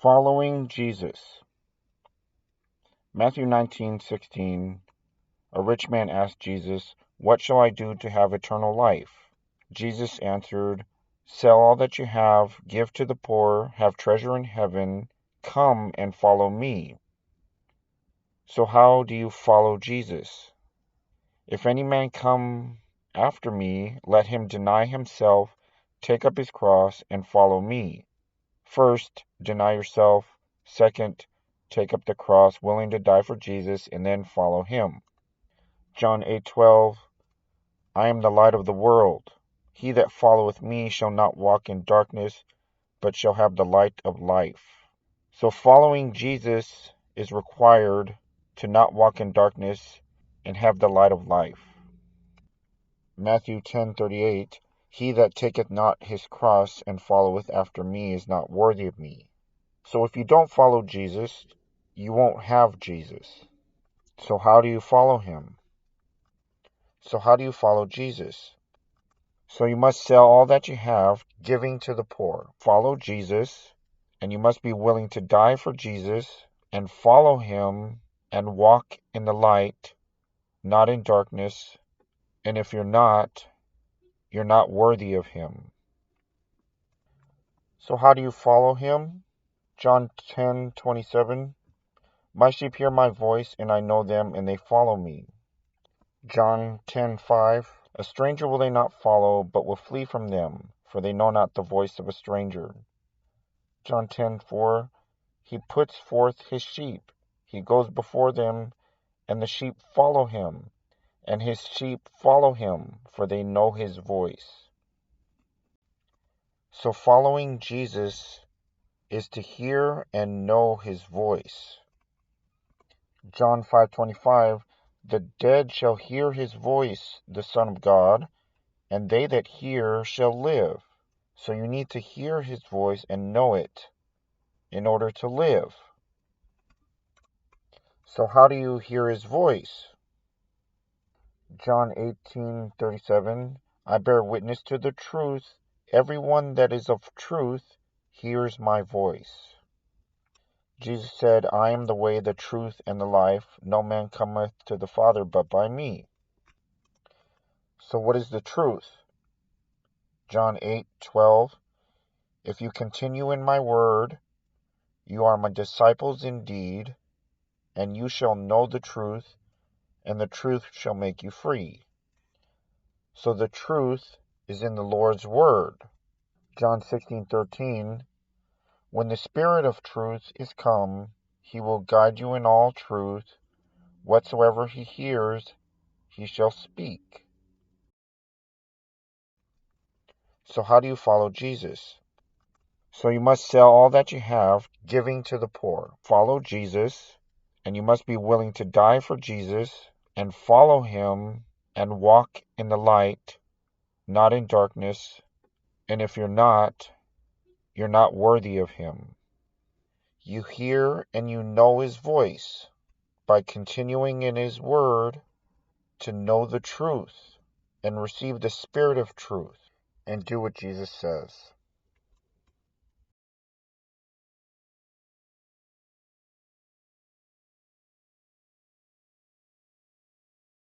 Following Jesus. Matthew 19:16. A rich man asked Jesus, "What shall I do to have eternal life?" Jesus answered, "Sell all that you have, give to the poor, have treasure in heaven, come and follow me." So how do you follow Jesus? "If any man come after me, let him deny himself, take up his cross, and follow me. First, deny yourself. Second, take up the cross, willing to die for Jesus, and then follow him." John 8:12. I am the light of the world. He that followeth me shall not walk in darkness, but shall have the light of life. So following Jesus is required to not walk in darkness and have the light of life. Matthew 10:38. He that taketh not his cross and followeth after me is not worthy of me. So if you don't follow Jesus, you won't have Jesus. So how do you follow him? So how do you follow Jesus? So you must sell all that you have, giving to the poor. Follow Jesus, and you must be willing to die for Jesus and follow him and walk in the light, not in darkness. And if you're not worthy of him. So how do you follow him? John 10:27. My sheep hear my voice, and I know them, and they follow me. John 10:5. A stranger will they not follow, but will flee from them, for they know not the voice of a stranger. John 10:4. He puts forth his sheep. He goes before them, and the sheep follow him, and his sheep follow him, for they know his voice. So following Jesus is to hear and know his voice. John 5:25. The dead shall hear his voice, the Son of God, and they that hear shall live. So you need to hear his voice and know it in order to live. So how do you hear his voice? John 18:37. I bear witness to the truth. Everyone that is of truth hears my voice. Jesus said, I am the way, the truth, and the life. No man cometh to the Father but by me. So what is the truth? John 8:12. If you continue in my word, you are my disciples indeed, and you shall know the truth, and the truth shall make you free. So the truth is in the Lord's word. John 16:13. When the Spirit of truth is come, he will guide you in all truth. Whatsoever he hears, he shall speak. So how do you follow Jesus? So you must sell all that you have, giving to the poor. Follow Jesus, and you must be willing to die for Jesus and follow him and walk in the light, not in darkness. And if you're not worthy of him. You hear and you know his voice by continuing in his word to know the truth and receive the Spirit of truth and do what Jesus says.